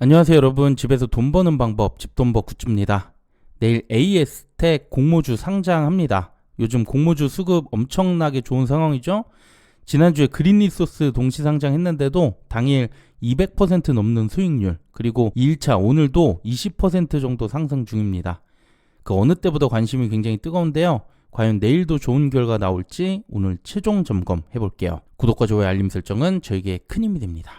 안녕하세요 여러분. 집에서 돈 버는 방법 집돈버 굿즈입니다. 내일 AS텍 공모주 상장합니다. 요즘 공모주 수급 엄청나게 좋은 상황이죠. 지난주에 그린리소스 동시 상장했는데도 당일 200% 넘는 수익률, 그리고 2일차 오늘도 20% 정도 상승 중입니다. 그 어느 때보다 관심이 굉장히 뜨거운데요. 과연 내일도 좋은 결과 나올지 오늘 최종 점검 해볼게요. 구독과 좋아요 알림 설정은 저에게 큰 힘이 됩니다.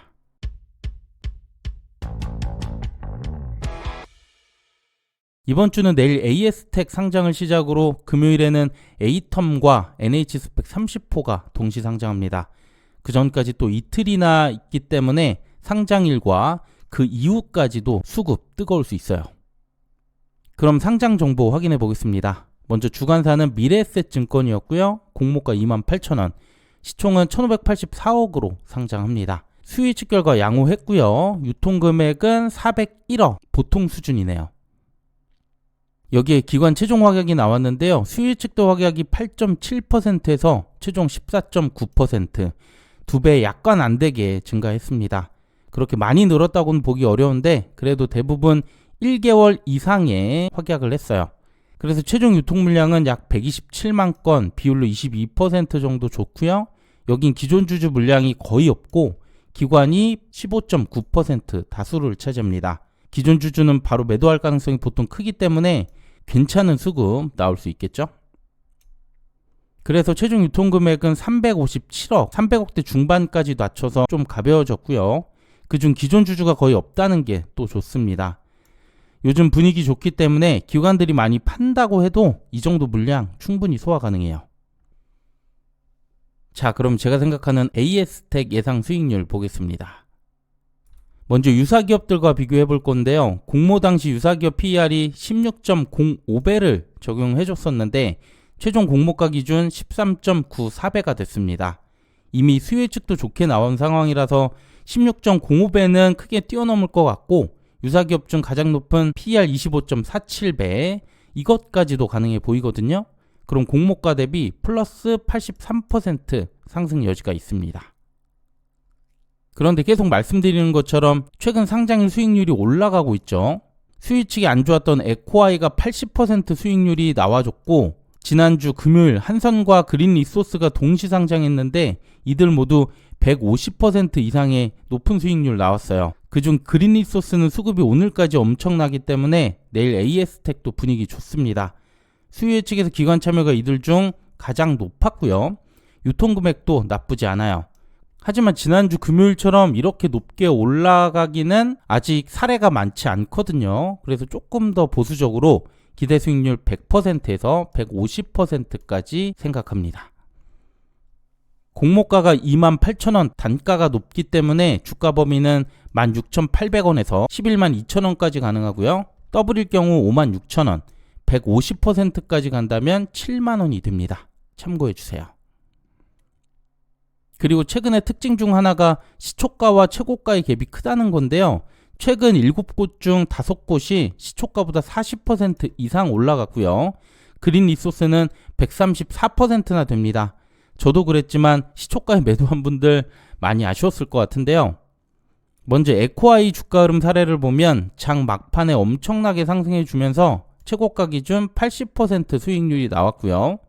이번 주는 내일 AS텍 상장을 시작으로 금요일에는 에이텀과 NH스펙 30호가 동시 상장합니다. 그 전까지 또 이틀이나 있기 때문에 상장일과 그 이후까지도 수급 뜨거울 수 있어요. 그럼 상장 정보 확인해 보겠습니다. 먼저 주관사는 미래에셋증권이었고요. 공모가 28,000원, 시총은 1584억으로 상장합니다. 수요 예측 결과 양호했고요. 유통금액은 401억, 보통 수준이네요. 여기에 기관 최종 확약이 나왔는데요. 수요 예측도 확약이 8.7%에서 최종 14.9%, 2배 약간 안 되게 증가했습니다. 그렇게 많이 늘었다고는 보기 어려운데 그래도 대부분 1개월 이상의 확약을 했어요. 그래서 최종 유통 물량은 약 127만 건, 비율로 22% 정도 좋고요. 여긴 기존 주주 물량이 거의 없고 기관이 15.9% 다수를 차지합니다. 기존 주주는 바로 매도할 가능성이 보통 크기 때문에 괜찮은 수급 나올 수 있겠죠. 그래서 최종 유통금액은 357억, 300억대 중반까지 낮춰서 좀 가벼워졌고요. 그중 기존 주주가 거의 없다는 게 또 좋습니다. 요즘 분위기 좋기 때문에 기관들이 많이 판다고 해도 이 정도 물량 충분히 소화 가능해요. 자, 그럼 제가 생각하는 AS텍 예상 수익률 보겠습니다. 먼저 유사기업들과 비교해 볼 건데요. 공모 당시 유사기업 PER이 16.05배를 적용해 줬었는데 최종 공모가 기준 13.94배가 됐습니다. 이미 수요 예측도 좋게 나온 상황이라서 16.05배는 크게 뛰어넘을 것 같고, 유사기업 중 가장 높은 PER 25.47배, 이것까지도 가능해 보이거든요. 그럼 공모가 대비 플러스 83% 상승 여지가 있습니다. 그런데 계속 말씀드리는 것처럼 최근 상장일 수익률이 올라가고 있죠. 수요 예측이 안 좋았던 에코아이가 80% 수익률이 나와줬고, 지난주 금요일 한선과 그린리소스가 동시 상장했는데 이들 모두 150% 이상의 높은 수익률 나왔어요. 그중 그린리소스는 수급이 오늘까지 엄청나기 때문에 내일 AS텍도 분위기 좋습니다. 수요 예측에서 기관 참여가 이들 중 가장 높았고요. 유통금액도 나쁘지 않아요. 하지만 지난주 금요일처럼 이렇게 높게 올라가기는 아직 사례가 많지 않거든요. 그래서 조금 더 보수적으로 기대 수익률 100%에서 150%까지 생각합니다. 공모가가 28,000원, 단가가 높기 때문에 주가 범위는 16,800원에서 112,000원까지 가능하고요. 더블일 경우 56,000원, 150%까지 간다면 7만원이 됩니다. 참고해주세요. 그리고 최근의 특징 중 하나가 시초가와 최고가의 갭이 크다는 건데요. 최근 7곳 중 5곳이 시초가보다 40% 이상 올라갔고요. 그린리소스는 134%나 됩니다. 저도 그랬지만 시초가에 매도한 분들 많이 아쉬웠을 것 같은데요. 먼저 에코아이 주가 흐름 사례를 보면 장 막판에 엄청나게 상승해 주면서 최고가 기준 80% 수익률이 나왔고요.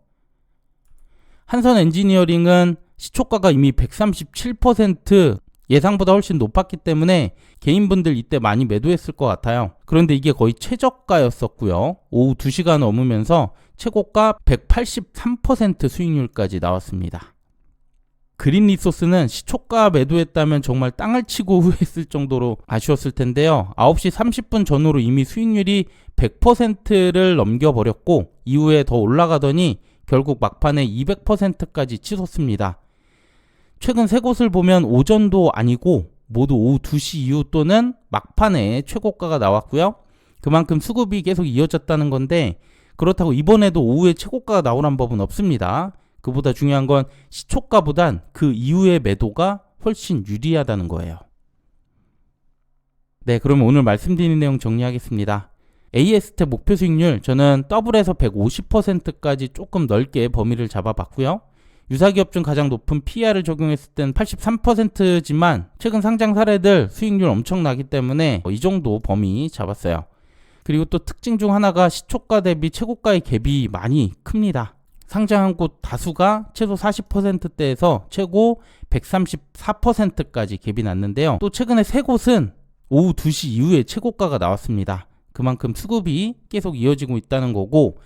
한선 엔지니어링은 시초가가 이미 137% 예상보다 훨씬 높았기 때문에 개인분들 이때 많이 매도했을 것 같아요. 그런데 이게 거의 최저가였었고요. 오후 2시가 넘으면서 최고가 183% 수익률까지 나왔습니다. 그린리소스는 시초가 매도했다면 정말 땅을 치고 후회했을 정도로 아쉬웠을 텐데요. 9시 30분 전후로 이미 수익률이 100%를 넘겨버렸고 이후에 더 올라가더니 결국 막판에 200%까지 치솟습니다. 최근 세 곳을 보면 오전도 아니고 모두 오후 2시 이후 또는 막판에 최고가가 나왔고요. 그만큼 수급이 계속 이어졌다는 건데, 그렇다고 이번에도 오후에 최고가가 나오란 법은 없습니다. 그보다 중요한 건 시초가보단 그 이후의 매도가 훨씬 유리하다는 거예요. 네, 그러면 오늘 말씀드린 내용 정리하겠습니다. AS텍 목표 수익률, 저는 더블에서 150%까지 조금 넓게 범위를 잡아봤고요. 유사기업 중 가장 높은 PER을 적용했을 땐 83%지만 최근 상장 사례들 수익률 엄청나기 때문에 이 정도 범위 잡았어요. 그리고 또 특징 중 하나가 시초가 대비 최고가의 갭이 많이 큽니다. 상장한 곳 다수가 최소 40%대에서 최고 134%까지 갭이 났는데요. 또 최근에 세 곳은 오후 2시 이후에 최고가가 나왔습니다. 그만큼 수급이 계속 이어지고 있다는 거고,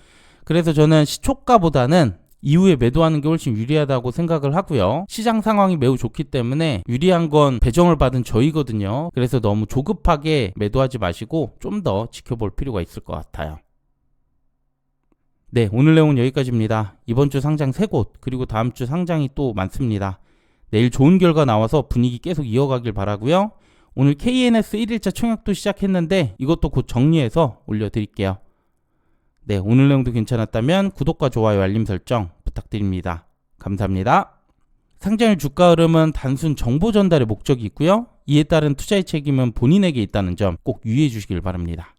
그래서 저는 시초가보다는 이후에 매도하는 게 훨씬 유리하다고 생각을 하고요. 시장 상황이 매우 좋기 때문에 유리한 건 배정을 받은 저희거든요. 그래서 너무 조급하게 매도하지 마시고 좀 더 지켜볼 필요가 있을 것 같아요. 네, 오늘 내용은 여기까지입니다. 이번 주 상장 3곳, 그리고 다음 주 상장이 또 많습니다. 내일 좋은 결과 나와서 분위기 계속 이어가길 바라고요. 오늘 KNS 1일차 청약도 시작했는데 이것도 곧 정리해서 올려드릴게요. 네, 오늘 내용도 괜찮았다면 구독과 좋아요, 알림 설정 부탁드립니다. 감사합니다. 상장일 주가 흐름은 단순 정보 전달의 목적이 있고요. 이에 따른 투자의 책임은 본인에게 있다는 점 꼭 유의해 주시길 바랍니다.